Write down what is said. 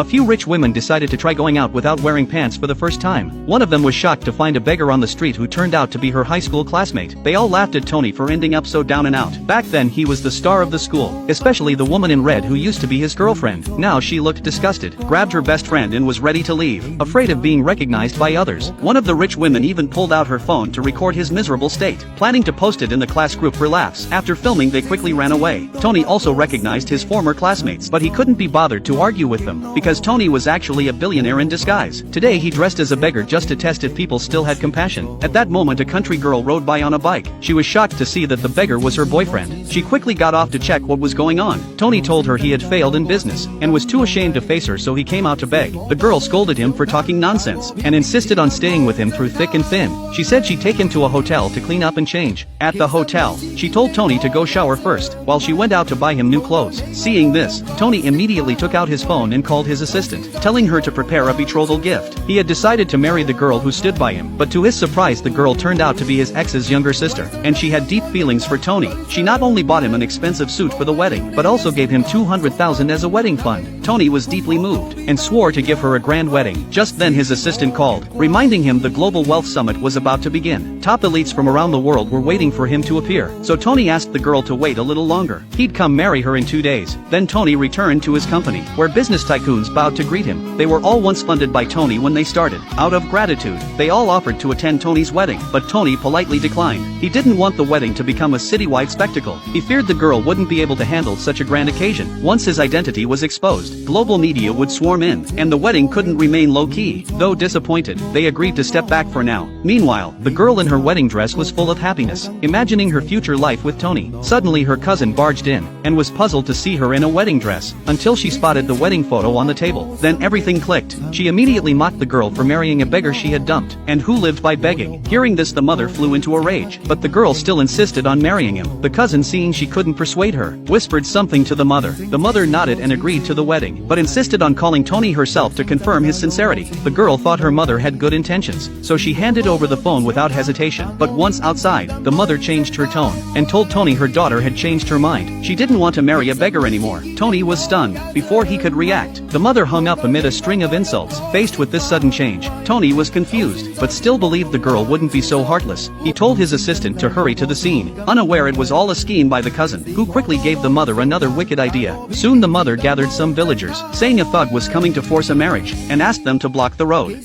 A few rich women decided to try going out without wearing pants for the first time. One of them was shocked to find a beggar on the street who turned out to be her high school classmate. They all laughed at Tony for ending up so down and out. Back then he was the star of the school, especially the woman in red who used to be his girlfriend. Now she looked disgusted, grabbed her best friend and was ready to leave, afraid of being recognized by others. One of the rich women even pulled out her phone to record his miserable state, planning to post it in the class group for laughs. After filming they quickly ran away. Tony also recognized his former classmates, but he couldn't be bothered to argue with them, because Tony was actually a billionaire in disguise. Today he dressed as a beggar just to test if people still had compassion. At that moment a country girl rode by on a bike. She was shocked to see that the beggar was her boyfriend. She quickly got off to check what was going on. Tony told her he had failed in business, and was too ashamed to face her, so he came out to beg. The girl scolded him for talking nonsense, and insisted on staying with him through thick and thin. She said she'd take him to a hotel to clean up and change. At the hotel, she told Tony to go shower first, while she went out to buy him new clothes. Seeing this, Tony immediately took out his phone and called his assistant, telling her to prepare a betrothal gift. He had decided to marry the girl who stood by him, but to his surprise the girl turned out to be his ex's younger sister, and she had deep feelings for Tony. She not only bought him an expensive suit for the wedding, but also gave him $200,000 as a wedding fund. Tony was deeply moved, and swore to give her a grand wedding. Just then his assistant called, reminding him the Global Wealth Summit was about to begin. Top elites from around the world were waiting for him to appear, so Tony asked the girl to wait a little longer. He'd come marry her in 2 days. Then Tony returned to his company, where business tycoons bowed to greet him. They were all once funded by Tony when they started. Out of gratitude, they all offered to attend Tony's wedding, but Tony politely declined. He didn't want the wedding to become a citywide spectacle. He feared the girl wouldn't be able to handle such a grand occasion. Once his identity was exposed, global media would swarm in, and the wedding couldn't remain low-key. Though disappointed, they agreed to step back for now. Meanwhile, the girl in her wedding dress was full of happiness, imagining her future life with Tony. Suddenly her cousin barged in, and was puzzled to see her in a wedding dress, until she spotted the wedding photo on the table. Then everything clicked. She immediately mocked the girl for marrying a beggar she had dumped, and who lived by begging. Hearing this the mother flew into a rage, but the girl still insisted on marrying him. The cousin, seeing she couldn't persuade her, whispered something to the mother. The mother nodded and agreed to the wedding, but insisted on calling Tony herself to confirm his sincerity. The girl thought her mother had good intentions, so she handed over the phone without hesitation. But once outside, the mother changed her tone, and told Tony her daughter had changed her mind. She didn't want to marry a beggar anymore. Tony was stunned. Before he could react, the mother hung up amid a string of insults. Faced with this sudden change, Tony was confused, but still believed the girl wouldn't be so heartless. He told his assistant to hurry to the scene, unaware it was all a scheme by the cousin, who quickly gave the mother another wicked idea. Soon the mother gathered some villagers, saying a thug was coming to force a marriage, and asked them to block the road.